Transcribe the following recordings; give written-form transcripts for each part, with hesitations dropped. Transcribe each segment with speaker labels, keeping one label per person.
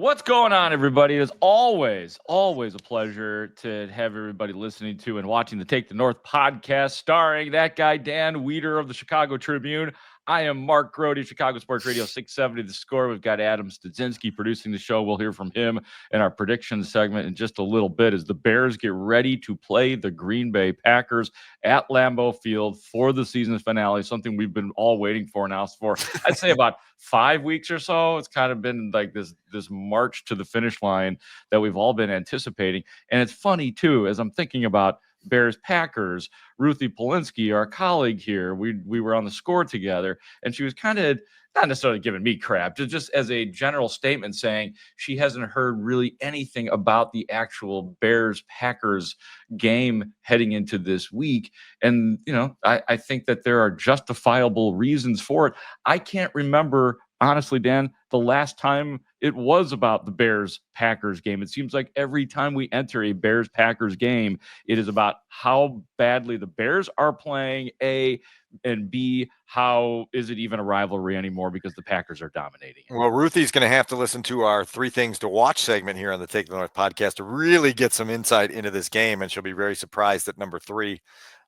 Speaker 1: What's going on, everybody? It is always a pleasure to have everybody listening to and watching the Take the North podcast starring that guy, Dan Wiederer of the Chicago Tribune. I am Mark Grote, Chicago Sports Radio 670 The Score. We've got Adam Studzinski producing the show. We'll hear from him in our predictions segment in just a little bit as the Bears get ready to play the Green Bay Packers at Lambeau Field for the season finale, something we've been all waiting for now for, I'd say, about 5 weeks or so. It's kind of been like this march to the finish line that we've all been anticipating. And it's funny, too, as I'm thinking about Bears Packers, Ruthie Polinsky, our colleague here, we were on the Score together, and she was kind of not necessarily giving me crap, just as a general statement saying she hasn't heard really anything about the actual Bears Packers game heading into this week. And, I think that there are justifiable reasons for it. I can't remember, honestly, Dan, the last time it was about the Bears-Packers game. It seems like every time we enter a Bears-Packers game, it is about how badly the Bears are playing, A, and B, how is it even a rivalry anymore because the Packers are dominating it.
Speaker 2: Well, Ruthie's going to have to listen to our 3 Things to Watch segment here on the Take the North podcast to really get some insight into this game, and she'll be very surprised at number 3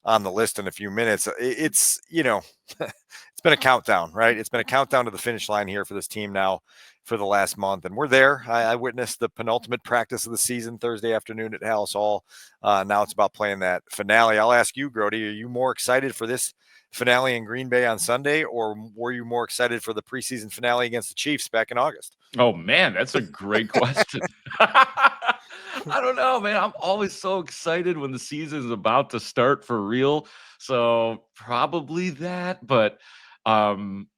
Speaker 2: on the list in a few minutes. It's, it's been a countdown, right? It's been a countdown to the finish line here for this team now for the last month, and we're there. I witnessed the penultimate practice of the season Thursday afternoon at Hallis Hall. Now it's about playing that finale. I'll ask you, Grote, are you more excited for this finale in Green Bay on Sunday, or were you more excited for the preseason finale against the Chiefs back in August?
Speaker 1: Oh, man, that's a great question. I don't know, man. I'm always so excited when the season is about to start for real. So probably that. But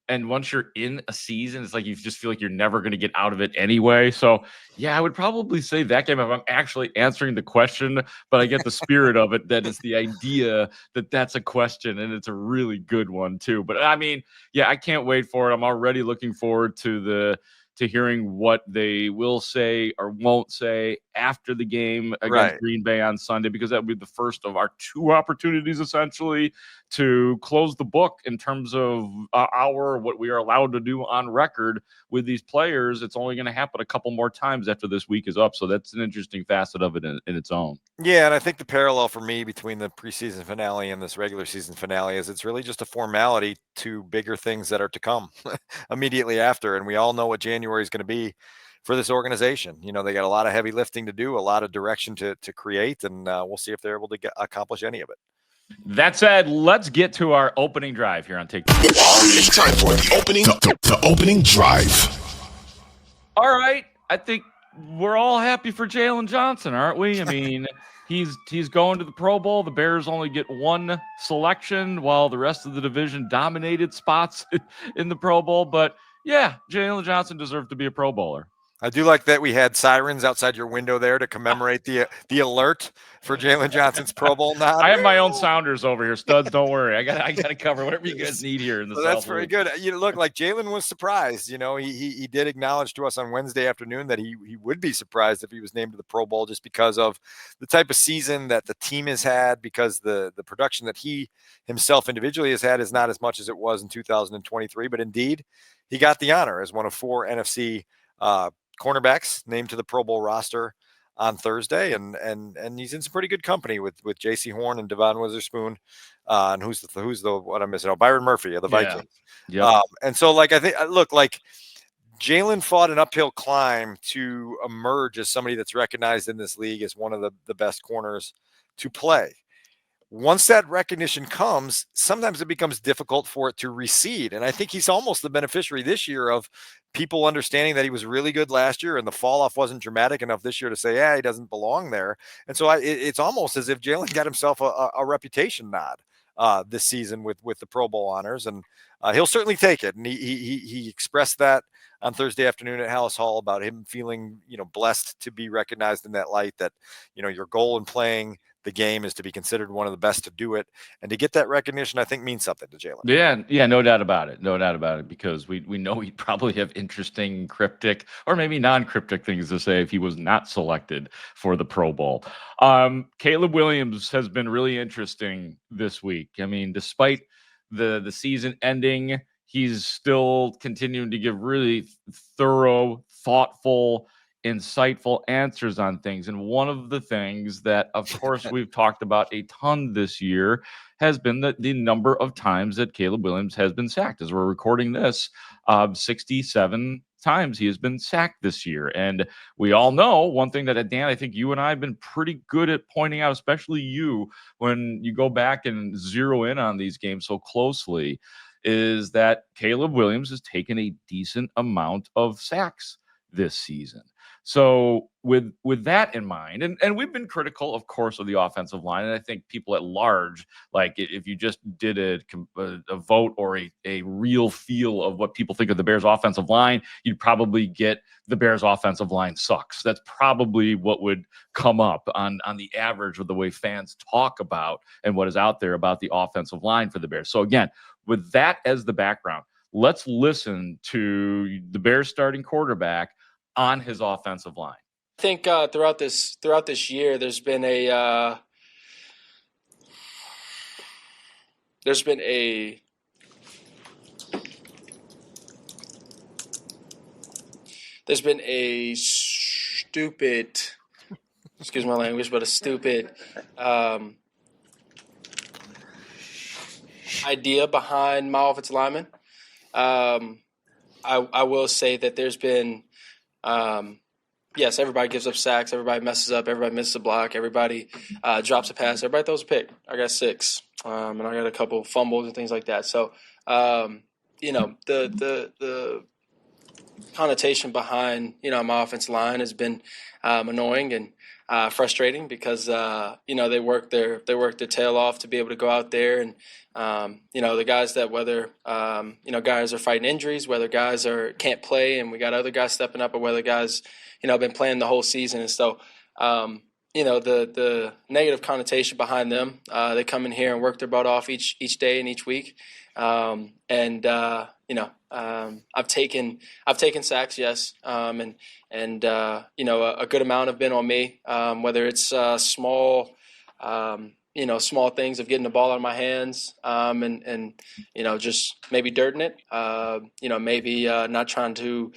Speaker 1: and once you're in a season, it's like you just feel like you're never going to get out of it anyway. So yeah, I would probably say that game if I'm actually answering the question, but I get the spirit of it, that it's the idea that that's a question, and it's a really good one too. But I mean, yeah, I can't wait for it. I'm already looking forward to hearing what they will say or won't say after the game against Green Bay on Sunday, because that would be the first of our 2 opportunities essentially to close the book in terms of what we are allowed to do on record with these players. It's only going to happen a couple more times after this week is up. So that's an interesting facet of it in its own.
Speaker 2: Yeah, and I think the parallel for me between the preseason finale and this regular season finale is it's really just a formality to bigger things that are to come immediately after. And we all know what January is going to be for this organization. They got a lot of heavy lifting to do, a lot of direction to create, and we'll see if they're able to accomplish any of it.
Speaker 1: That said, let's get to our opening drive here on TikTok.
Speaker 3: It's time for the opening drive.
Speaker 1: All right, I think we're all happy for Jaylon Johnson, aren't we? I mean, he's going to the Pro Bowl. The Bears only get 1 selection while the rest of the division dominated spots in the Pro Bowl. But yeah, Jaylon Johnson deserved to be a Pro Bowler.
Speaker 2: I do like that we had sirens outside your window there to commemorate the alert for Jaylon Johnson's Pro Bowl nod.
Speaker 1: I have my own sounders over here, studs. Don't worry, I got to cover whatever you guys need here in the.
Speaker 2: So that's very good. Look, like Jaylon was surprised. He did acknowledge to us on Wednesday afternoon that he would be surprised if he was named to the Pro Bowl just because of the type of season that the team has had, because the production that he himself individually has had is not as much as it was in 2023. But indeed, he got the honor as one of 4 NFC cornerbacks named to the Pro Bowl roster on Thursday, and he's in some pretty good company with J.C. Horn and Devon Witherspoon, and who's the what I'm missing? Oh, Byron Murphy of the Vikings.
Speaker 1: Yeah.
Speaker 2: And so, like, I think, look, like, Jaylon fought an uphill climb to emerge as somebody that's recognized in this league as one of the best corners to play. Once that recognition comes, sometimes it becomes difficult for it to recede. And I think he's almost the beneficiary this year of people understanding that he was really good last year and the fall off wasn't dramatic enough this year to say, yeah, he doesn't belong there. And so it's almost as if Jaylon got himself a reputation nod this season with the Pro Bowl honors, and he'll certainly take it. And he expressed that on Thursday afternoon at Hallis Hall about him feeling, blessed to be recognized in that light, that, your goal in playing the game is to be considered one of the best to do it, and to get that recognition, I think, means something to Jaylon.
Speaker 1: Yeah, no doubt about it, because we know he'd probably have interesting, cryptic, or maybe non-cryptic things to say if he was not selected for the Pro Bowl. Caleb Williams has been really interesting this week. I mean, despite the season ending, he's still continuing to give really thorough, thoughtful insightful answers on things. And one of the things that, of course, we've talked about a ton this year has been the number of times that Caleb Williams has been sacked. As we're recording this, 67 times he has been sacked this year. And we all know one thing that, Dan, I think you and I have been pretty good at pointing out, especially you, when you go back and zero in on these games so closely, is that Caleb Williams has taken a decent amount of sacks this season. So with that in mind, and we've been critical, of course, of the offensive line, and I think people at large, like if you just did a vote or a real feel of what people think of the Bears offensive line, you'd probably get the Bears offensive line sucks. That's probably what would come up on the average of the way fans talk about and what is out there about the offensive line for the Bears. So again, with that as the background, let's listen to the Bears starting quarterback on his offensive line.
Speaker 4: I think throughout this year, there's been a stupid, excuse my language, but a stupid idea behind my offensive lineman. I will say that there's been. Yes, everybody gives up sacks. Everybody messes up. Everybody misses a block. Everybody drops a pass. Everybody throws a pick. I got 6, and I got a couple fumbles and things like that. So, the connotation behind my offensive line has been annoying and frustrating because they work their tail off to be able to go out there and the guys that whether guys are fighting injuries, whether guys can't play, and we got other guys stepping up, or whether guys been playing the whole season. And so the negative connotation behind them, they come in here and work their butt off each day and each week. I've taken sacks, yes, and a good amount have been on me, whether it's small things of getting the ball out of my hands, and just maybe dirting it, maybe not trying to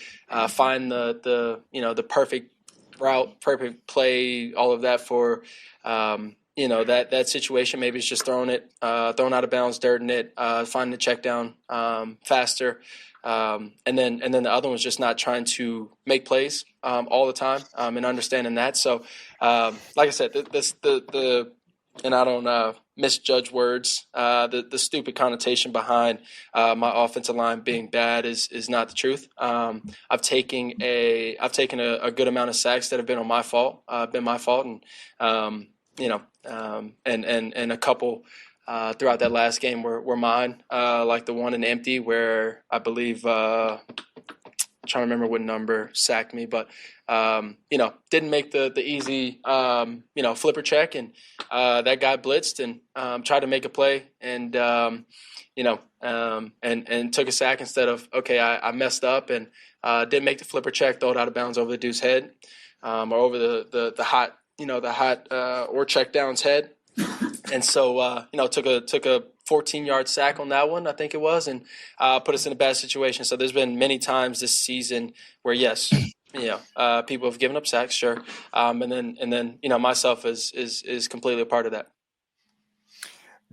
Speaker 4: find the perfect route, perfect play, all of that for that situation. Maybe it's just thrown out of bounds, dirting it, finding the check down faster. And then the other one's just not trying to make plays all the time, and understanding that. So, like I said, and I don't misjudge words. The stupid connotation behind my offensive line being bad is not the truth. I've taken a good amount of sacks that have been my fault, and and a couple throughout that last game were mine, like the one in empty where I believe I'm trying to remember what number sacked me, but didn't make the easy flipper check, and that guy blitzed and tried to make a play, and and took a sack instead of I messed up and didn't make the flipper check, throw it out of bounds over the dude's head, or over the hot or check down's head. And so, took a 14-yard sack on that one, I think it was, and put us in a bad situation. So there's been many times this season where, yes, people have given up sacks, sure, and then myself is completely a part of that.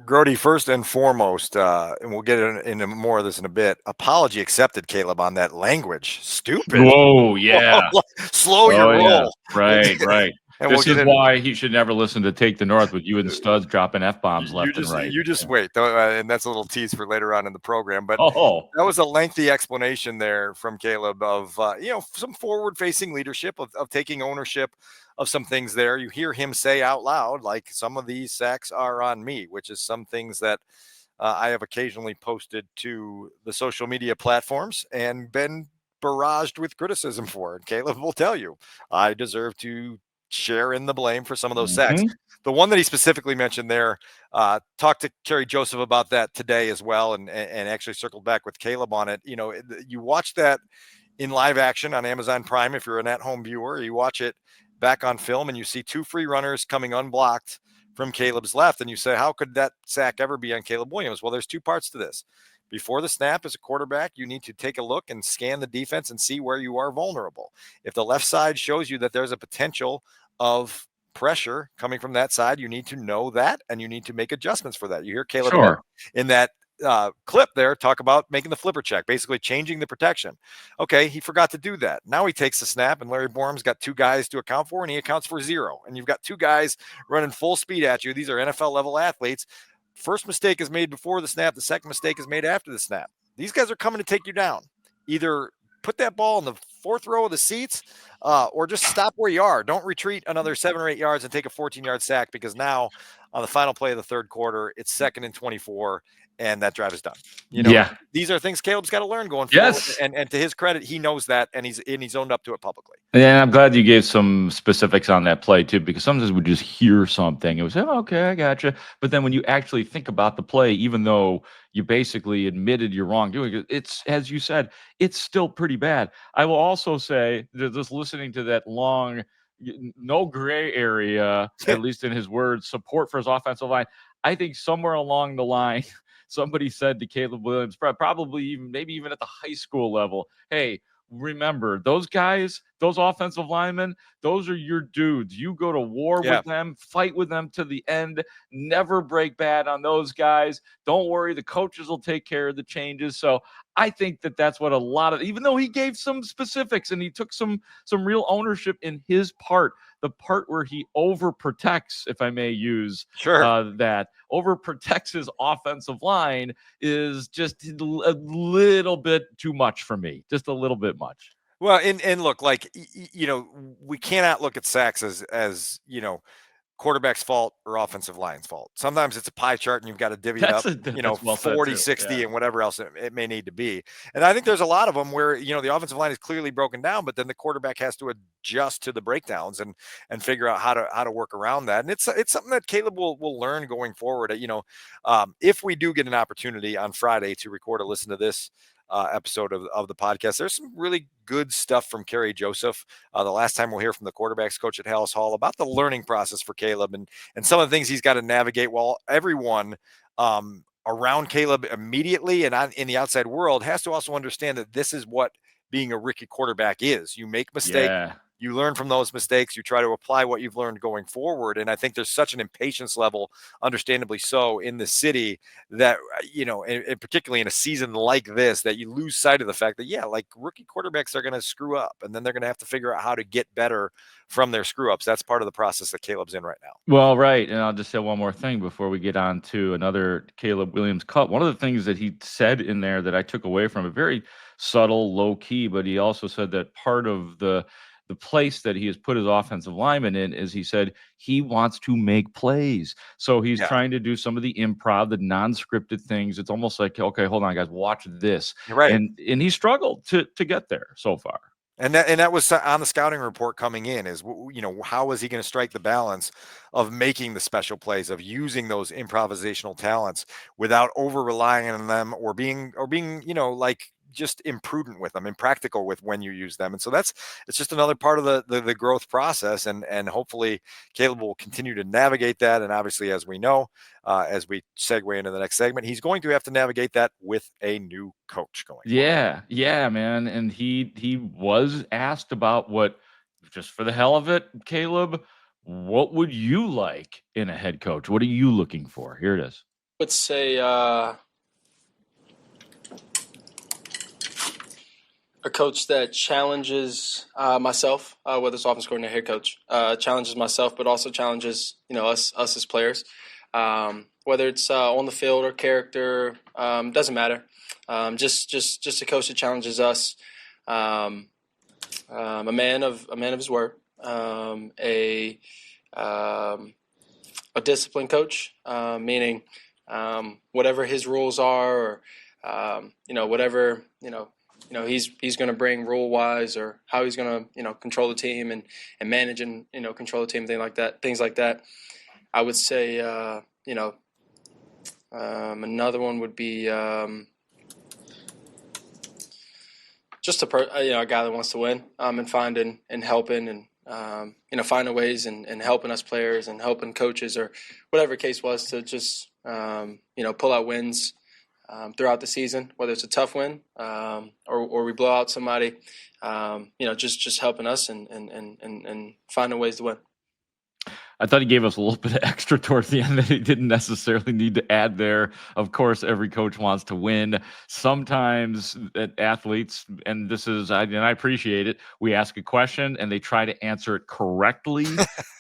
Speaker 2: Grote, first and foremost, and we'll get into more of this in a bit. Apology accepted, Caleb, on that language. Stupid.
Speaker 1: Whoa, yeah.
Speaker 2: Slow your roll.
Speaker 1: Yeah. Right.
Speaker 2: And
Speaker 1: this is why he should never listen to Take the North with you and Studs dropping F-bombs left and right.
Speaker 2: You just wait. And that's a little tease for later on in the program. But that was a lengthy explanation there from Caleb of, some forward-facing leadership, of taking ownership of some things there. You hear him say out loud, like, some of these sacks are on me, which is some things that I have occasionally posted to the social media platforms and been barraged with criticism for. And Caleb will tell you, I deserve to share in the blame for some of those sacks. The one that he specifically mentioned there, talked to Kerry Joseph about that today as well, and actually circled back with Caleb on it. You watch that in live action on Amazon Prime if you're an at-home viewer. You watch it back on film and you see 2 free runners coming unblocked from Caleb's left, and you say, how could that sack ever be on Caleb Williams? Well, there's 2 parts to this. Before the snap as a quarterback, you need to take a look and scan the defense and see where you are vulnerable. If the left side shows you that there's a potential of pressure coming from that side, you need to know that, and you need to make adjustments for that. You hear Caleb
Speaker 1: Sure.
Speaker 2: in that clip there talk about making the flipper check, basically changing the protection. Okay, he forgot to do that. Now he takes the snap, and Larry Borum's got 2 guys to account for, and he accounts for 0. And you've got 2 guys running full speed at you. These are NFL level athletes. First mistake is made before the snap. The second mistake is made after the snap. These guys are coming to take you down. Either put that ball in the 4th row of the seats, or just stop where you are. Don't retreat another 7 or 8 yards and take a 14-yard sack, because now on the final play of the 3rd quarter, it's 2nd and 24, and that drive is done. These are things Caleb's got to learn going forward. And to his credit, he knows that, and he's owned up to it publicly.
Speaker 1: And I'm glad you gave some specifics on that play too, because sometimes we just hear something and we say, oh, okay, I gotcha. But then when you actually think about the play, even though you basically admitted you're wrongdoing, it's, as you said, it's still pretty bad. I will also say that just listening to that long, no gray area, at least in his words, support for his offensive line, I think somewhere along the line, somebody said to Caleb Williams, probably maybe even at the high school level, hey, remember those guys, those offensive linemen, those are your dudes. You go to war with them, fight with them to the end, never break bad on those guys. Don't worry, the coaches will take care of the changes. So I think that that's what a lot of, even though he gave some specifics and he took some real ownership in his part, the part where he overprotects, if I may use that, overprotects his offensive line is just a little bit too much for me, just a little bit much.
Speaker 2: Well, and look, like, we cannot look at sacks as quarterback's fault or offensive line's fault. Sometimes it's a pie chart and you've got to divvy it up,
Speaker 1: well
Speaker 2: 40, 60 and whatever else it may need to be. And I think there's a lot of them where, the offensive line is clearly broken down, but then the quarterback has to adjust to the breakdowns and figure out how to work around that. And it's something that Caleb will learn going forward. If we do get an opportunity on Friday to record or listen to this episode of the podcast, there's some really good stuff from Kerry Joseph. The last time we'll hear from the quarterbacks coach at Hallis Hall about the learning process for Caleb and some of the things he's got to navigate, while everyone around Caleb immediately and in the outside world has to also understand that this is what being a rookie quarterback is. You make mistakes. You learn from those mistakes. You try to apply what you've learned going forward. And I think there's such an impatience level, understandably so, in the city that, and particularly in a season like this, that you lose sight of the fact that, like, rookie quarterbacks are going to screw up, and then they're going to have to figure out how to get better from their screw ups. That's part of the process that Caleb's in right now.
Speaker 1: Well, right. And I'll just say one more thing before we get on to another Caleb Williams cut. One of the things that he said in there that I took away from it, very subtle, low key, but he also said that part of the place that he has put his offensive lineman in is, he said, he wants to make plays. So he's trying to do some of the improv, the non-scripted things. It's almost like, okay, hold on, guys, watch this.
Speaker 2: Right.
Speaker 1: And he struggled to get there so far.
Speaker 2: And that was on the scouting report coming in, is, how is he going to strike the balance of making the special plays, of using those improvisational talents without over relying on them or being, like, just imprudent with them, impractical with when you use them. And so it's just another part of the growth process. And hopefully Caleb will continue to navigate that. And obviously, as we know, as we segue into the next segment, he's going to have to navigate that with a new coach going forward.
Speaker 1: Yeah, man. And he was asked about what, just for the hell of it, Caleb, what would you like in a head coach? What are you looking for? Here it is.
Speaker 4: I would say a coach that challenges myself, whether it's offense coordinator, head coach, challenges myself, but also challenges us as players. Whether it's on the field or character, doesn't matter. Just a coach that challenges us. A man of his word. A disciplined coach, meaning whatever his rules are, or whatever he's going to bring rule wise, or how he's going to control the team and manage and control the team, things like that. I would say another one would be just a guy that wants to win, and finding and helping and finding ways and helping us players and helping coaches, or whatever the case was, to just pull out wins throughout the season, whether it's a tough win or we blow out somebody, just helping us and finding ways to win.
Speaker 1: I thought he gave us a little bit of extra towards the end that he didn't necessarily need to add there. Of course, every coach wants to win. Sometimes athletes, and I appreciate it, we ask a question and they try to answer it correctly.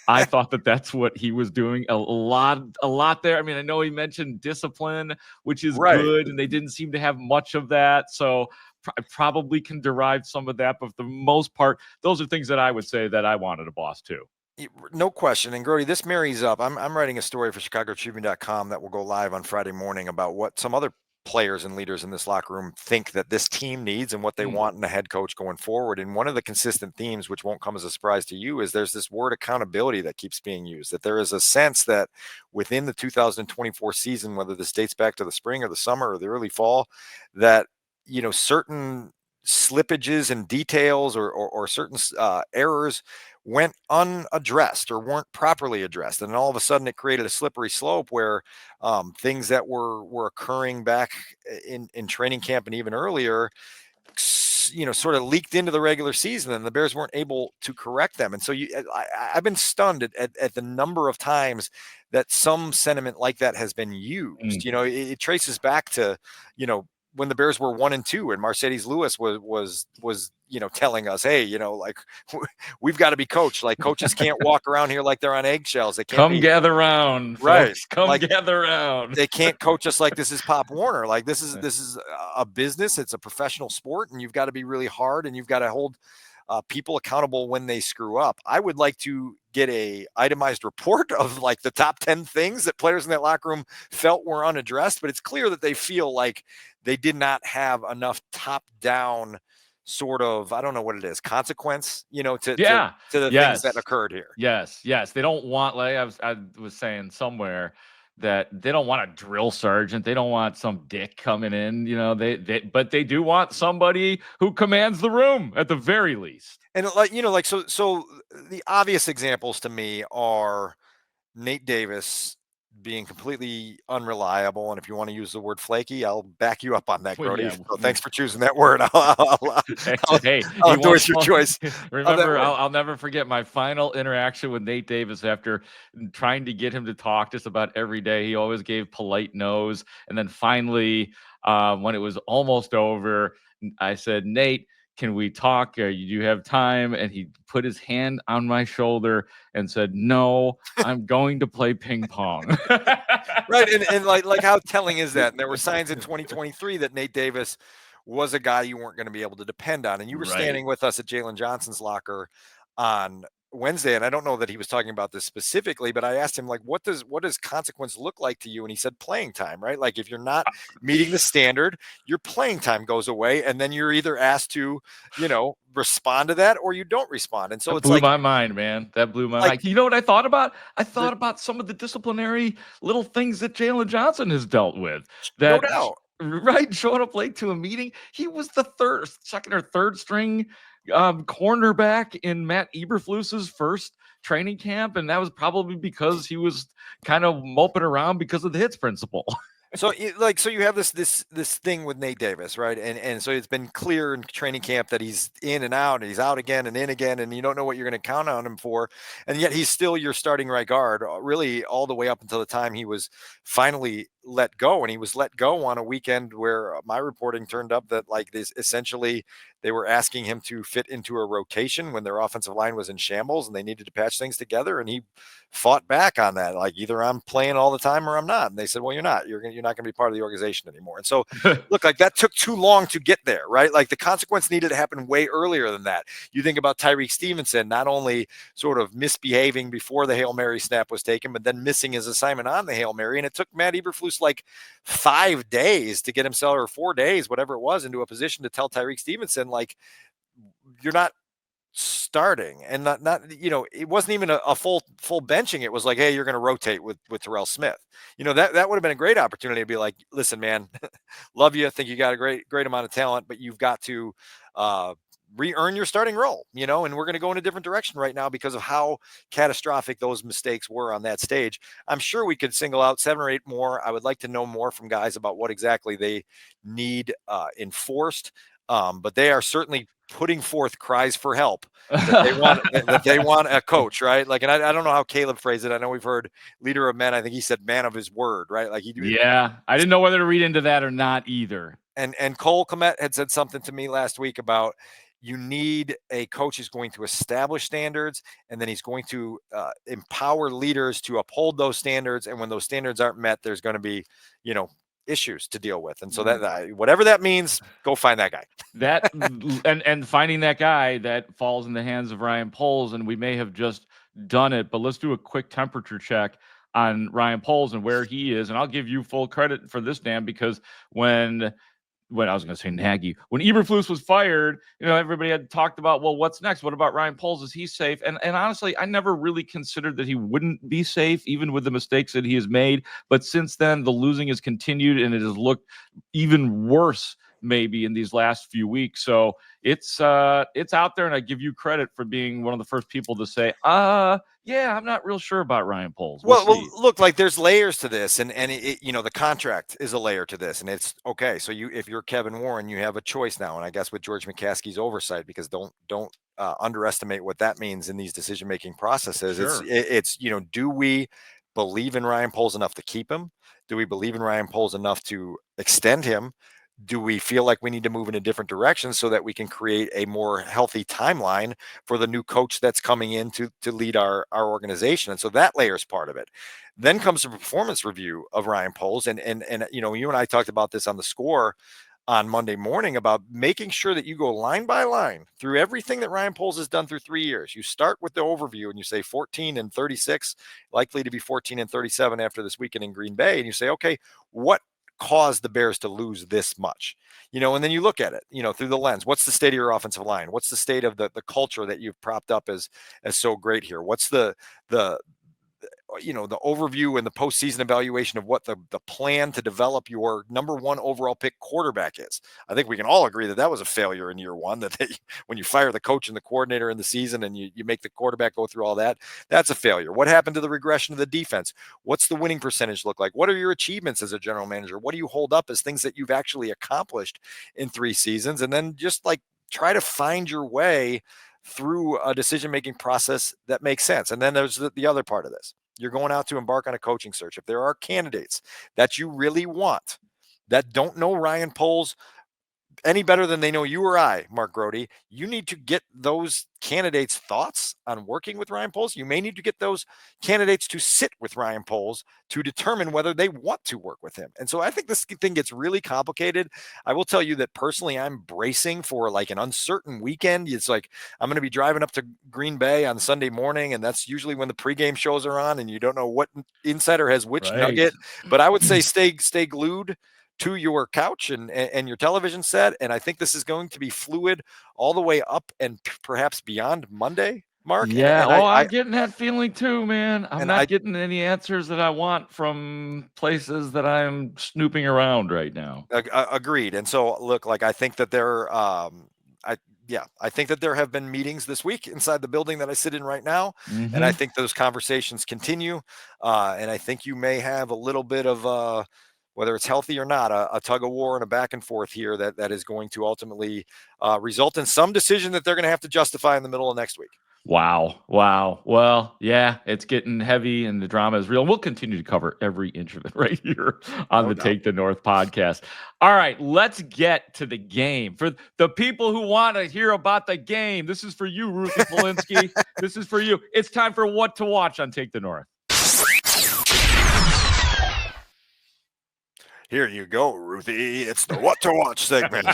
Speaker 1: I thought that's what he was doing a lot there. I mean, I know he mentioned discipline, which is good, and they didn't seem to have much of that. So I probably can derive some of that, but for the most part, those are things that I would say that I wanted a boss too.
Speaker 2: No question. And Grote, this marries up. I'm writing a story for ChicagoTribune.com that will go live on Friday morning about what some other players and leaders in this locker room think that this team needs and what they want in a head coach going forward. And one of the consistent themes, which won't come as a surprise to you, is there's this word accountability that keeps being used, that there is a sense that within the 2024 season, whether this dates back to the spring or the summer or the early fall, that, certain slippages and details or certain errors went unaddressed or weren't properly addressed. And all of a sudden it created a slippery slope where things that were occurring back in training camp and even earlier, sort of leaked into the regular season and the Bears weren't able to correct them. And so I've been stunned at the number of times that some sentiment like that has been used. It traces back to, when the Bears were 1-2 and Mercedes Lewis was telling us, hey, we've got to be coached. Like coaches can't walk around here like they're on eggshells. They can't
Speaker 1: gather around,
Speaker 2: right.
Speaker 1: Folks. Come gather around.
Speaker 2: They can't coach us like this is Pop Warner. Like this is a business. It's a professional sport, and you've got to be really hard, and you've got to hold people accountable when they screw up. I would like to get a itemized report of like the top 10 things that players in that locker room felt were unaddressed, but it's clear that they feel like they did not have enough top down sort of, I don't know what it is, consequence, to the things that occurred here.
Speaker 1: Yes. They don't want, like I was saying somewhere, that they don't want a drill sergeant. They don't want some dick coming in, but they do want somebody who commands the room at the very least.
Speaker 2: And so the obvious examples to me are Nate Davis being completely unreliable. And if you want to use the word flaky, I'll back you up on that, Grote. So thanks for choosing that word. I'll endorse your choice.
Speaker 1: Remember, I'll never forget my final interaction with Nate Davis after trying to get him to talk just about every day. He always gave polite no's. And then finally, when it was almost over, I said, Nate, can we talk? Do you have time? And he put his hand on my shoulder and said, no, I'm going to play ping pong.
Speaker 2: Right. And like how telling is that? And there were signs in 2023 that Nate Davis was a guy you weren't going to be able to depend on. And you were standing with us at Jaylon Johnson's locker on Wednesday, and I don't know that he was talking about this specifically, but I asked him, like, what does consequence look like to you? And he said playing time, right? Like if you're not meeting the standard, your playing time goes away, and then you're either asked to, respond to that or you don't respond. And so
Speaker 1: it blew my mind, man. That blew my mind. You know what I thought about? I thought about some of the disciplinary little things that Jaylon Johnson has dealt with.
Speaker 2: No doubt.
Speaker 1: Right, showing up late to a meeting. He was the second or third string cornerback in Matt Eberflus's first training camp, and that was probably because he was kind of moping around because of the hits principle.
Speaker 2: So you have this thing with Nate Davis, right? And so it's been clear in training camp that he's in and out, and he's out again and in again, and you don't know what you're going to count on him for. And yet he's still your starting right guard, really all the way up until the time he was finally let go. And he was let go on a weekend where my reporting turned up that like this essentially they were asking him to fit into a rotation when their offensive line was in shambles and they needed to patch things together. And he fought back on that. Like either I'm playing all the time or I'm not. And they said, well, you're not, you're not going to be part of the organization anymore. And so look, like that took too long to get there, right? Like the consequence needed to happen way earlier than that. You think about Tyreek Stevenson, not only sort of misbehaving before the Hail Mary snap was taken, but then missing his assignment on the Hail Mary. And it took Matt Eberflus like 5 days to get himself, or 4 days, whatever it was, into a position to tell Tyreek Stevenson, like, you're not starting. And not it wasn't even a full benching. It was like, hey, you're going to rotate with Terrell Smith. That would have been a great opportunity to be like, listen, man, love you. I think you got a great amount of talent, but you've got to re-earn your starting role, and we're going to go in a different direction right now because of how catastrophic those mistakes were on that stage. I'm sure we could single out 7 or 8 more. I would like to know more from guys about what exactly they need enforced. But they are certainly putting forth cries for help that they want a coach, right? Like, and I don't know how Caleb phrased it. I know we've heard leader of men. I think he said man of his word, right? Like
Speaker 1: yeah, I didn't know whether to read into that or not either.
Speaker 2: And Cole Kmet had said something to me last week about you need a coach who's going to establish standards, and then he's going to empower leaders to uphold those standards. And when those standards aren't met, there's going to be, issues to deal with. And so that whatever that means, go find that guy.
Speaker 1: That and finding that guy that falls in the hands of Ryan Poles, and we may have just done it, but let's do a quick temperature check on Ryan Poles and where he is. And I'll give you full credit for this, Dan, because when I was going to say Nagy, when Eberflus was fired, everybody had talked about, well, what's next? What about Ryan Poles? Is he safe? And honestly, I never really considered that he wouldn't be safe, even with the mistakes that he has made. But since then, the losing has continued, and it has looked even worse maybe in these last few weeks. So it's out there, and I give you credit for being one of the first people to say, yeah, I'm not real sure about Ryan Poles.
Speaker 2: Well, look, like there's layers to this, and the contract is a layer to this, and it's okay. So if you're Kevin Warren, you have a choice now, and I guess with George McCaskey's oversight, because don't underestimate what that means in these decision-making processes.
Speaker 1: Sure.
Speaker 2: It's do we believe in Ryan Poles enough to keep him? Do we believe in Ryan Poles enough to extend him? Do we feel like we need to move in a different direction so that we can create a more healthy timeline for the new coach that's coming in to lead our organization? And so that layer is part of it. Then comes the performance review of Ryan Poles. And you and I talked about this on The Score on Monday morning about making sure that you go line by line through everything that Ryan Poles has done through 3 years. You start with the overview and you say 14-36, likely to be 14-37 after this weekend in Green Bay. And you say, okay, what caused the Bears to lose this much, and then you look at it, through the lens. What's the state of your offensive line? What's the state of the culture that you've propped up as so great here? What's the overview and the postseason evaluation of what the plan to develop your number 1 overall pick quarterback is? I think we can all agree that was a failure in year 1, that when you fire the coach and the coordinator in the season and you make the quarterback go through all that, that's a failure. What happened to the regression of the defense? What's the winning percentage look like? What are your achievements as a general manager? What do you hold up as things that you've actually accomplished in 3 seasons? And then just like try to find your way through a decision-making process that makes sense. And then there's the other part of this. You're going out to embark on a coaching search. If there are candidates that you really want that don't know Ryan Poles any better than they know you or I, Mark Grote, you need to get those candidates' thoughts on working with Ryan Poles. You may need to get those candidates to sit with Ryan Poles to determine whether they want to work with him. And so I think this thing gets really complicated. I will tell you that personally, I'm bracing for like an uncertain weekend. It's like I'm going to be driving up to Green Bay on Sunday morning, and that's usually when the pregame shows are on, and you don't know what insider has which nugget. But I would say stay glued to your couch and your television set. And I think this is going to be fluid all the way up and perhaps beyond Monday, Mark.
Speaker 1: Yeah. I'm getting that feeling too, man. I'm not getting any answers that I want from places that I'm snooping around right now.
Speaker 2: Agreed. And so look, like, I think that I think that there have been meetings this week inside the building that I sit in right now. Mm-hmm. And I think those conversations continue. And I think you may have a little bit of, whether it's healthy or not, a tug of war and a back and forth here that is going to ultimately result in some decision that they're going to have to justify in the middle of next week.
Speaker 1: Wow. Well, yeah, it's getting heavy and the drama is real. And we'll continue to cover every inch of it right here on the Take the North podcast. All right, let's get to the game. For the people who want to hear about the game, this is for you, Ruthie Polinsky. This is for you. It's time for What to Watch on Take the North.
Speaker 2: Here you go, Ruthie. It's the What to Watch segment.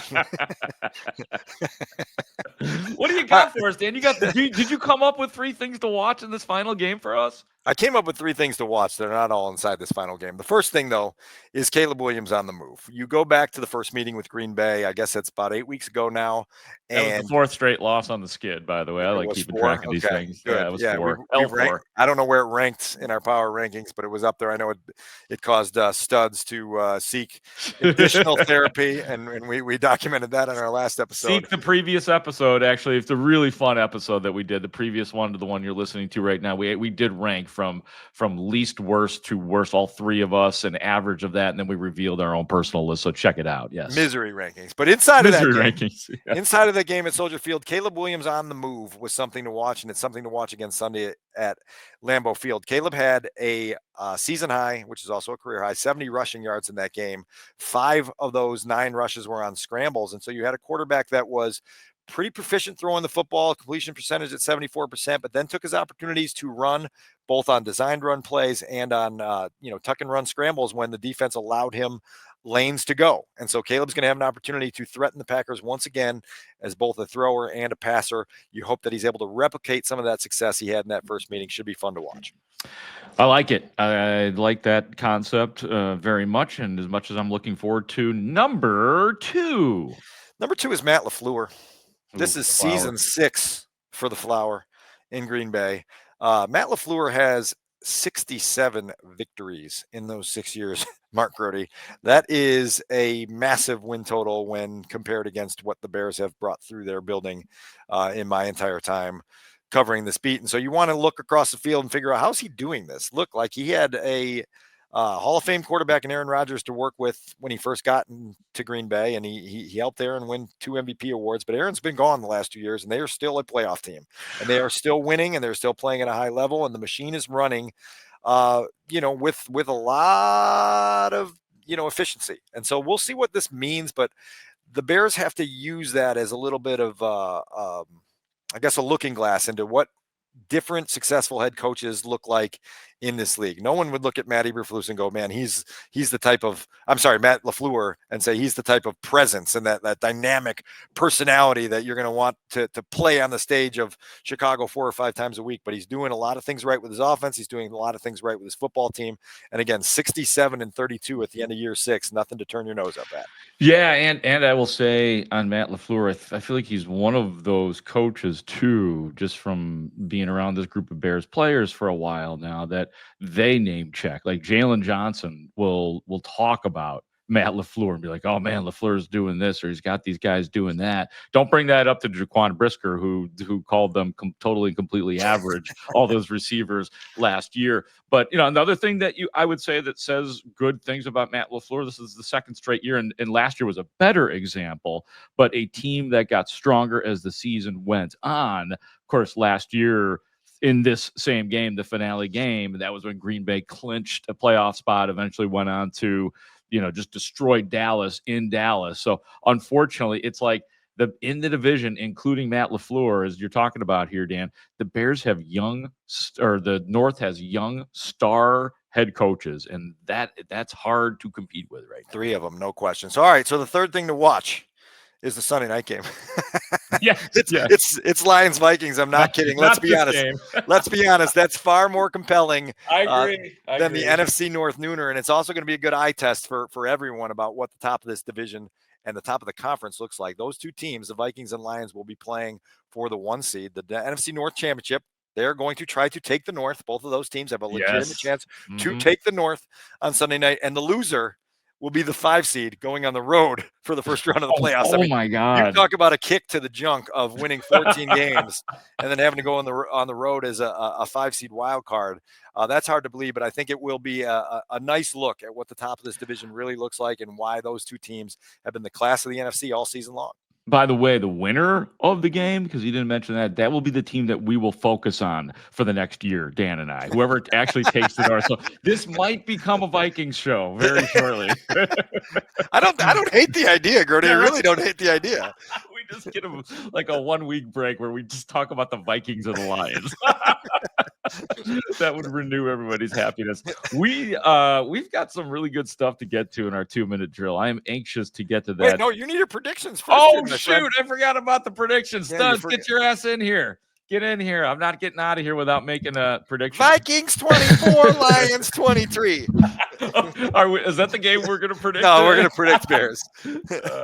Speaker 1: What do you got for us, Dan? Did you come up with 3 things to watch in this final game for us?
Speaker 2: I came up with 3 things to watch that are not all inside this final game. The first thing, though, is Caleb Williams on the move. You go back to the first meeting with Green Bay. I guess that's about 8 weeks ago now.
Speaker 1: That was the
Speaker 2: And
Speaker 1: 4th straight loss on the skid, by the way. I
Speaker 2: it
Speaker 1: like
Speaker 2: was
Speaker 1: keeping
Speaker 2: 4.
Speaker 1: track of these
Speaker 2: Okay,
Speaker 1: things.
Speaker 2: good.
Speaker 1: Yeah, it was
Speaker 2: Yeah,
Speaker 1: 4.
Speaker 2: we
Speaker 1: L4.
Speaker 2: I don't know where it ranked in our power rankings, but it was up there. I know it caused studs to seek additional therapy, and we documented that on our last episode.
Speaker 1: Seek the previous episode. Actually, it's a really fun episode that we did. The previous one to the one you're listening to right now. We did rank from least worst to worst, all 3 of us, an average of that, and then we revealed our own personal list. So check it out. Yes,
Speaker 2: misery rankings. But inside of that game,
Speaker 1: rankings. Yeah.
Speaker 2: Inside of the game at Soldier Field, Caleb Williams on the move was something to watch, and it's something to watch again Sunday at Lambeau Field. Caleb had a season high, which is also a career high, 70 rushing yards in that game. 5 of those 9 rushes were on scrambles, and so you had a quarterback that was pretty proficient throwing the football, completion percentage at 74%, but then took his opportunities to run both on designed run plays and on tuck and run scrambles when the defense allowed him lanes to go. And so Caleb's going to have an opportunity to threaten the Packers once again as both a thrower and a passer. You hope that he's able to replicate some of that success he had in that first meeting. Should be fun to watch.
Speaker 1: I like it. I like that concept very much, and as much as I'm looking forward to number 2.
Speaker 2: Number 2 is Matt LaFleur. This is
Speaker 1: Flower.
Speaker 2: season 6 for the Flower in Green Bay. Matt LaFleur has 67 victories in those 6 years, Mark Grote. That is a massive win total when compared against what the Bears have brought through their building in my entire time covering this beat. And so you want to look across the field and figure out, how's he doing this? Look, like he had a Hall of Fame quarterback in Aaron Rodgers to work with when he first got into Green Bay, and he helped Aaron win 2 MVP awards. But Aaron's been gone the last 2 years, and they are still a playoff team, and they are still winning, and they're still playing at a high level, and the machine is running, with a lot of efficiency. And so we'll see what this means, but the Bears have to use that as a little bit of I guess a looking glass into what different successful head coaches look like in this league. No one would look at Matt Eberflus and go, man, he's the type of, Matt LaFleur, and say he's the type of presence and that dynamic personality that you're going to want to play on the stage of Chicago 4 or 5 times a week. But he's doing a lot of things right with his offense. He's doing a lot of things right with his football team. And again, 67-32 at the end of year 6, nothing to turn your nose up at.
Speaker 1: Yeah, and I will say on Matt LaFleur, I feel like he's one of those coaches too, just from being around this group of Bears players for a while now, that they name check. Like Jaylon Johnson will talk about Matt LaFleur and be like, oh man, LaFleur's doing this, or he's got these guys doing that. Don't bring that up to Jaquan Brisker, who called them totally completely average, all those receivers last year. But another thing that I would say that says good things about Matt LaFleur, this is the 2nd straight year, and last year was a better example, but a team that got stronger as the season went on. Of course, last year in this same game, the finale game, that was when Green Bay clinched a playoff spot, eventually went on to just destroyed Dallas in Dallas. So unfortunately, it's like in the division, including Matt LaFleur, as you're talking about here, Dan, the Bears have the North has young star head coaches, and that's hard to compete with right now.
Speaker 2: 3 of them, no question. So, all right. So the third thing to watch is the Sunday night game. It's Lions Vikings. I'm not kidding. Let's be honest. Let's be honest. That's far more compelling
Speaker 1: I agree.
Speaker 2: than the NFC North nooner. And it's also going to be a good eye test for everyone about what the top of this division and the top of the conference looks like. Those 2 teams, the Vikings and Lions, will be playing for the 1 seed, the NFC North Championship. They're going to try to take the North. Both of those teams have a legitimate chance to take the North on Sunday night. And the loser will be the 5 seed going on the road for the first round of the playoffs.
Speaker 1: Oh my God.
Speaker 2: You talk about a kick to the junk of winning 14 games and then having to go on the road as a 5 seed wild card. That's hard to believe, but I think it will be a nice look at what the top of this division really looks like and why those 2 teams have been the class of the NFC all season long.
Speaker 1: By the way, the winner of the game, because you didn't mention that will be the team that we will focus on for the next year, Dan and I, whoever actually takes the North. So this might become a Vikings show very shortly.
Speaker 2: I don't hate the idea, Grote. I really don't hate the idea.
Speaker 1: We just get like a 1-week break where we just talk about the Vikings and the Lions. That would renew everybody's happiness. We've got some really good stuff to get to in our 2-minute drill. I am anxious to get to that.
Speaker 2: Wait, no, you need your predictions first.
Speaker 1: Oh, shoot. I forgot about the predictions.
Speaker 2: Yeah,
Speaker 1: Studs, get your ass in here. Get in here. I'm not getting out of here without making a prediction.
Speaker 2: Vikings 24, Lions 23.
Speaker 1: Is that the game we're going to predict?
Speaker 2: No, we're going to predict Bears.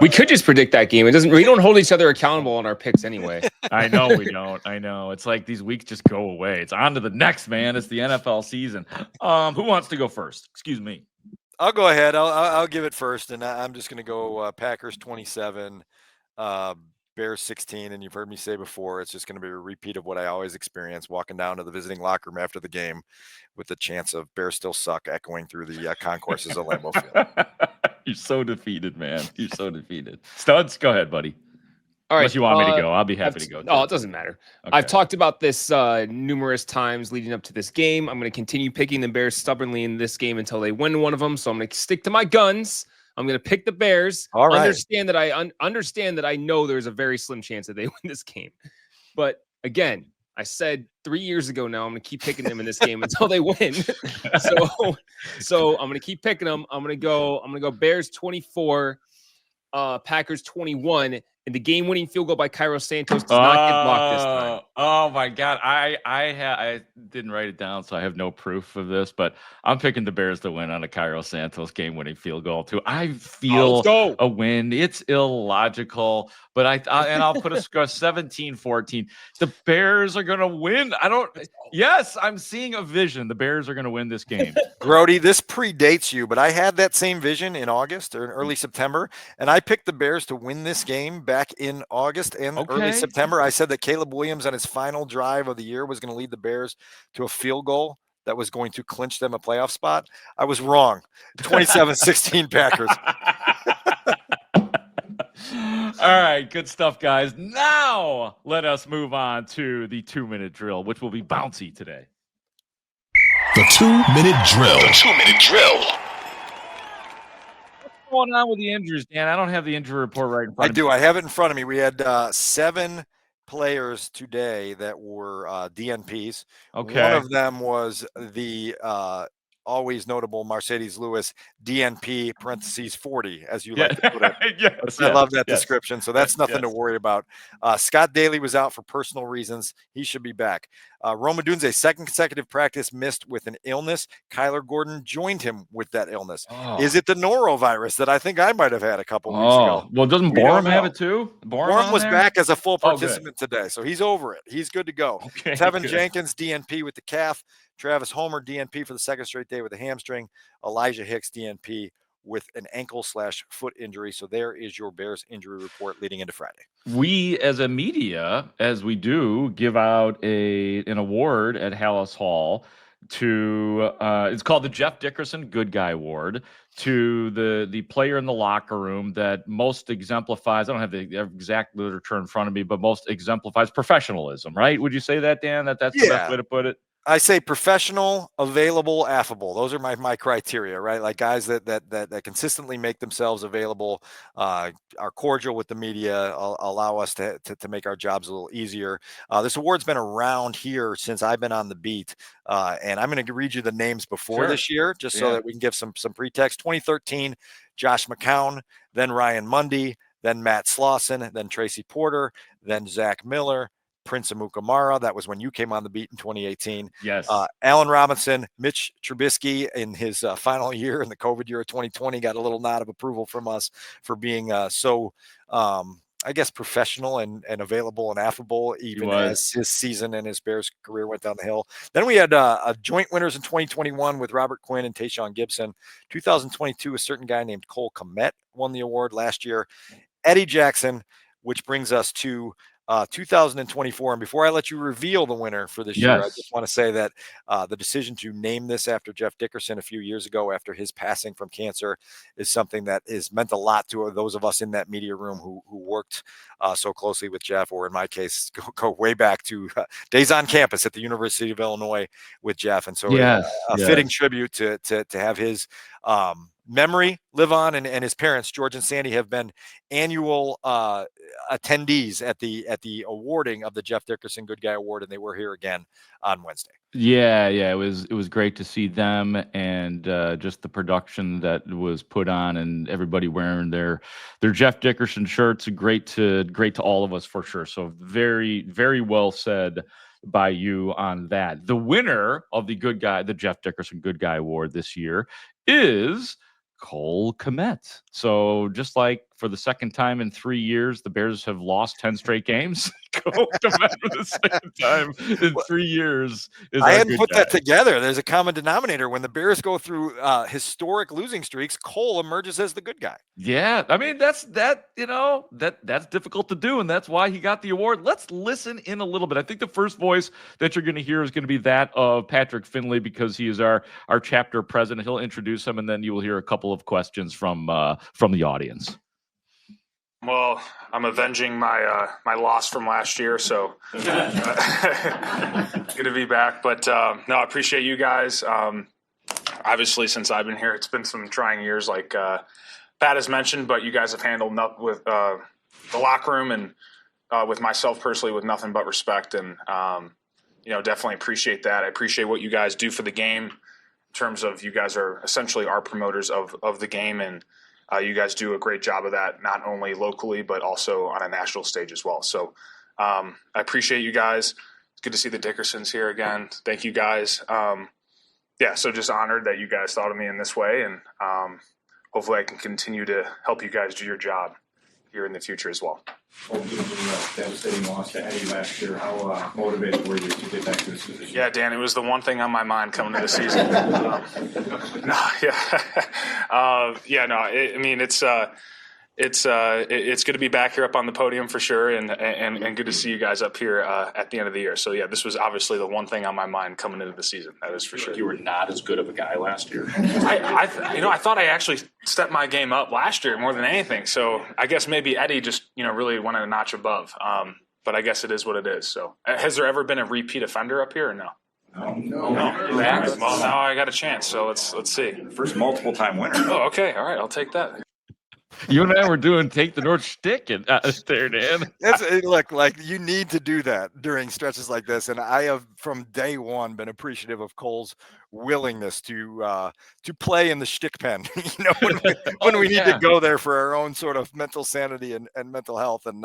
Speaker 5: We could just predict that game. We don't hold each other accountable on our picks anyway.
Speaker 1: I know we don't. I know. It's like these weeks just go away. It's on to the next, man. It's the NFL season. Who wants to go first? Excuse me.
Speaker 2: I'll go ahead. I'll give it first, and I'm just going to go Packers 27, Bears 16. And you've heard me say before, it's just going to be a repeat of what I always experience walking down to the visiting locker room after the game with the chance of Bears still suck echoing through the concourses of Lambeau Field.
Speaker 1: You're so defeated, man. You're so defeated. Studs, go ahead, buddy.
Speaker 5: All right.
Speaker 1: Unless you want me to go, I'll be happy to go.
Speaker 5: No, it doesn't matter. Okay. I've talked about this numerous times leading up to this game. I'm going to continue picking the Bears stubbornly in this game until they win one of them. So I'm going to stick to my guns. I'm going to pick the Bears.
Speaker 2: All right.
Speaker 5: Understand that I know there's a very slim chance that they win this game. But again, I said 3 years ago now I'm going to keep picking them in this game until they win. So I'm going to keep picking them. I'm going to go Bears 24, Packers 21. And the game-winning field goal by Cairo Santos does not get blocked this time.
Speaker 1: Oh my God! I didn't write it down, so I have no proof of this. But I'm picking the Bears to win on a Cairo Santos game-winning field goal too. I feel a win. It's illogical, but I'll put a score 17-14. The Bears are gonna win. Yes, I'm seeing a vision. The Bears are gonna win this game.
Speaker 2: Grote, this predates you, but I had that same vision in August or in early September, and I picked the Bears to win this game back in August and early September. I said that Caleb Williams on his final drive of the year was going to lead the Bears to a field goal that was going to clinch them a playoff spot. I was wrong. 27-16 Packers.
Speaker 1: All right, good stuff, guys. Now let us move on to the 2-minute drill, which will be bouncy today.
Speaker 3: The 2-minute drill. The 2-minute drill.
Speaker 1: What's going on with the injuries, Dan? I don't have the injury report right in front of me.
Speaker 2: I have it in front of me. We had 7 players today that were DNPs.
Speaker 1: Okay.
Speaker 2: One of them was the always notable Mercedes Lewis DNP parentheses 40, as you like to put it.
Speaker 1: Yes,
Speaker 2: I love that description. So that's nothing to worry about. Scott Daly was out for personal reasons. He should be back. Rome Odunze, second consecutive practice missed with an illness. Kyler Gordon joined him with that illness. Is it the norovirus that I think I might have had a couple weeks ago?
Speaker 1: Well, doesn't Borum have it too?
Speaker 2: Borum was back as a full participant today, so he's over it. He's good to go.
Speaker 1: Okay,
Speaker 2: Tevin Jenkins, DNP with the calf. Travis Homer, DNP for the second straight day with a hamstring. Elijah Hicks, DNP with an ankle/foot injury. So there is your Bears injury report leading into Friday. We,
Speaker 1: as a media, as we do, give out an award at Hallis Hall to it's called the Jeff Dickerson Good Guy Award, to the player in the locker room that most exemplifies, I don't have the exact literature in front of me, but most exemplifies professionalism, right? Would you say that, Dan, that's the best way to put it?
Speaker 2: I say professional, available, affable. Those are my criteria, right? Like guys that consistently make themselves available, are cordial with the media, allow us to make our jobs a little easier. This award's been around here since I've been on the beat, and I'm going to read you the names before this year, just so that we can give some pretext. 2013, Josh McCown, then Ryan Mundy, then Matt Slauson, then Tracy Porter, then Zach Miller, Prince Amukamara. That was when you came on the beat in 2018.
Speaker 1: Yes.
Speaker 2: Allen Robinson, Mitch Trubisky in his final year in the COVID year of 2020 got a little nod of approval from us for being so, I guess, professional and available and affable, even as his season and his Bears career went down the hill. Then we had joint winners in 2021 with Robert Quinn and Tayshaun Gibson. 2022, a certain guy named Cole Kmet won the award last year. Eddie Jackson, which brings us to 2024. And before I let you reveal the winner for this year, I just want to say that the decision to name this after Jeff Dickerson a few years ago after his passing from cancer is something that is meant a lot to those of us in that media room who worked so closely with Jeff, or in my case, go way back to days on campus at the University of Illinois with Jeff. And so a fitting tribute to have his memory live on, and his parents, George and Sandy, have been annual attendees at the awarding of the Jeff Dickerson Good Guy Award, and they were here again on Wednesday.
Speaker 1: Yeah, it was great to see them, and just the production that was put on, and everybody wearing their Jeff Dickerson shirts. Great to all of us for sure. So very, very well said by you on that. The winner of the Jeff Dickerson Good Guy Award this year is Cole Kmet. So just like for the second time in 3 years, the Bears have lost 10 straight games. Cole Kmet for the second time in 3 years.
Speaker 2: I hadn't put that together. There's a common denominator. When the Bears go through historic losing streaks, Cole emerges as the good guy.
Speaker 1: Yeah, I mean that's difficult to do, and that's why he got the award. Let's listen in a little bit. I think the first voice that you're going to hear is going to be that of Patrick Finley, because he is our chapter president. He'll introduce him, and then you will hear a couple of questions from the audience.
Speaker 6: Well, I'm avenging my loss from last year, so good to be back. But no, I appreciate you guys. Obviously, since I've been here, it's been some trying years, like Pat has mentioned. But you guys have handled with the locker room and with myself personally with nothing but respect, and definitely appreciate that. I appreciate what you guys do for the game in terms of you guys are essentially our promoters of the game, and you guys do a great job of that, not only locally, but also on a national stage as well. So I appreciate you guys. It's good to see the Dickersons here again. Thank you guys. So just honored that you guys thought of me in this way, and hopefully I can continue to help you guys do your job here in the future as well.
Speaker 7: Devastating loss to Eddie last year. How motivated were you to get back to this position?
Speaker 6: Yeah, Dan, it was the one thing on my mind coming to the season. It's good to be back here up on the podium for sure, and good to see you guys up here at the end of the year. So yeah, this was obviously the one thing on my mind coming into the season. That is for sure.
Speaker 7: You were not as good of a guy last year.
Speaker 6: I thought I actually stepped my game up last year more than anything. So I guess maybe Eddie just really went a notch above. But I guess it is what it is. So has there ever been a repeat offender up here or no?
Speaker 7: No.
Speaker 6: Well, now I got a chance. So let's see.
Speaker 7: First multiple time winner.
Speaker 6: Oh, okay. All right. I'll take that.
Speaker 1: You and I were doing Take the North shtick there, Dan.
Speaker 2: Look, like you need to do that during stretches like this, and I have from day one been appreciative of Cole's willingness to play in the shtick pen. when we need to go there for our own sort of mental sanity and mental health. And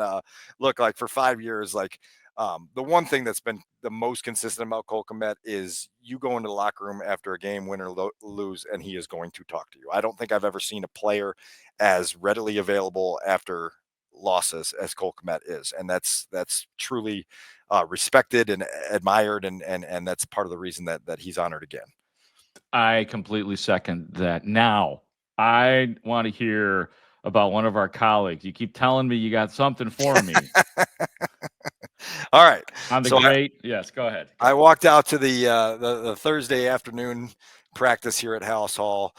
Speaker 2: look, like for 5 years, like the one thing that's been the most consistent about Cole Kmet is you go into the locker room after a game, win or lose, and he is going to talk to you. I don't think I've ever seen a player as readily available after losses as Cole Kmet is. And that's truly respected and admired. And that's part of the reason that he's honored again.
Speaker 1: I completely second that. Now, I want to hear about one of our colleagues. You keep telling me you got something for me.
Speaker 2: All right.
Speaker 1: On the yes, go ahead.
Speaker 2: I walked out to the Thursday afternoon practice here at House Hall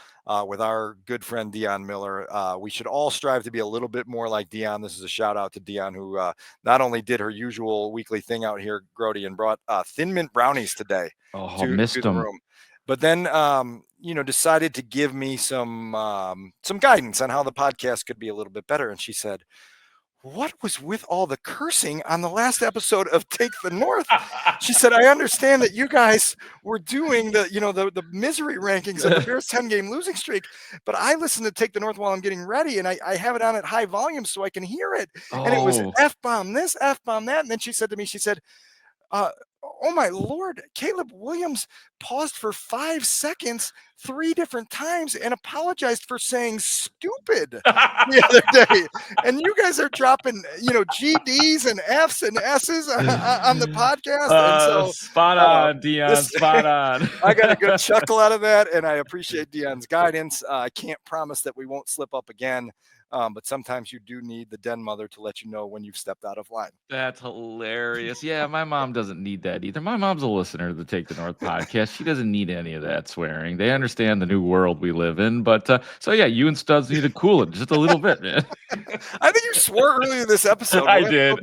Speaker 2: with our good friend Dion Miller. We should all strive to be a little bit more like Dion. This is a shout out to Dion, who not only did her usual weekly thing out here, Grote, and brought Thin Mint brownies today to the room, but then decided to give me some guidance on how the podcast could be a little bit better. And she said, "What was with all the cursing on the last episode of Take the North?" She said, "I understand that you guys were doing the misery rankings of the Bears 10-game losing streak, but I listen to Take the North while I'm getting ready, and I have it on at high volume so I can hear it." And it was F-bomb this, F-bomb that. And then she said to me, "Oh my Lord, Caleb Williams paused for 5 seconds 3 different times and apologized for saying stupid the other day. And you guys are dropping, GDs and Fs and S's on the podcast." And so,
Speaker 1: spot on, Dion, spot on.
Speaker 2: I got a good chuckle out of that, and I appreciate Dion's guidance. I can't promise that we won't slip up again. But sometimes you do need the den mother to let you know when you've stepped out of line.
Speaker 1: That's hilarious. Yeah, my mom doesn't need that either. My mom's a listener to the Take the North podcast. She doesn't need any of that swearing. They understand the new world we live in. But so yeah, you and Studs need to cool it just a little bit, man.
Speaker 2: I think you swore earlier this episode.
Speaker 1: I did.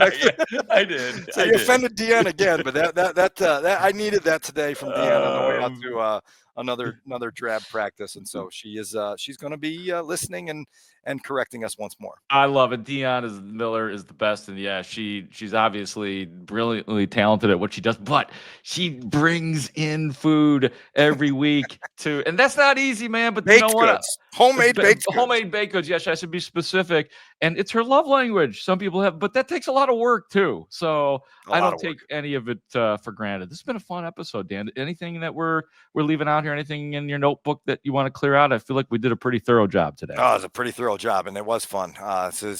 Speaker 1: I did.
Speaker 2: So you offended Dion again, but that I needed that today from Dion on the way out another drab practice, and so she's going to be listening and correcting us once more.
Speaker 1: I love it. Miller is the best, and yeah, she's obviously brilliantly talented at what she does, but she brings in food every week too, and that's not easy, man. But
Speaker 2: Baked
Speaker 1: you know what?
Speaker 2: goods. Homemade baked goods.
Speaker 1: Homemade baked goods. Yes, I should be specific, and it's her love language. Some people have, but that takes a lot of work too. So I don't take any of it any of it for granted. This has been a fun episode, Dan. Anything that we're leaving out here? Anything in your notebook that you want to clear out? I feel like we did a pretty thorough job today.
Speaker 2: Oh, it was a pretty thorough job, and it was fun. So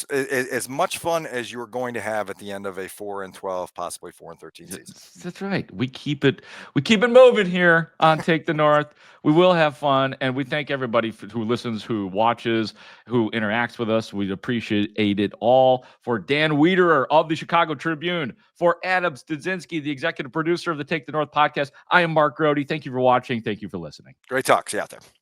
Speaker 2: as much fun as you're going to have at the end of a 4-12, possibly 4-13 season.
Speaker 1: That's right. We keep it moving here on Take the North. We will have fun, and we thank everybody who listens, who watches, who interacts with us. We appreciate it all. For Dan Wiederer of the Chicago Tribune, for Adam Studzinski, the executive producer of the Take the North podcast, I am Mark Grote. Thank you for watching. Thank you for listening.
Speaker 2: Great talk. See you out there.